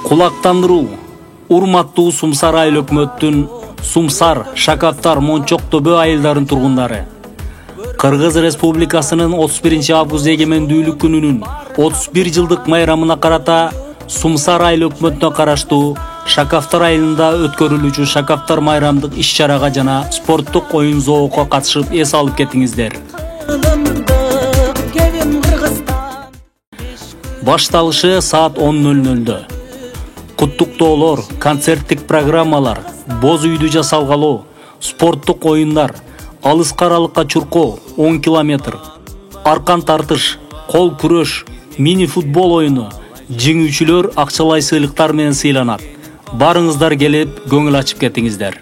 Кулактандыруу. Урматтуу Сумсар айыл өкмөттүн Сумсар, Шакаптар, Мончок төбө айылдарын тургундары. Кыргыз Республикасынын 31-август эгемендүүлүк күнүнүн 31 жылдык майрамына карата Сумсар айыл өкмөтүнө караштуу Шакаптар айылында өткөрүлүүчү Шакаптар майрамдык иш-чарага жана спорттук оюн зоокко катышып эс алып кетиңиздер. Башталышы саат 10:00. Куттуктоолор, концерттик программалар, боз үйдү жасалгалоо, спорттук оюндар, алыска аралыкка чуркоо 10 километр, аркан тартыш, кол күрөш, мини футбол оюну, жеңүүчүлөр акчалай сыйлыктар менен сыйланат. Барыңыздар келип, көңүл ачып кетиңиздер.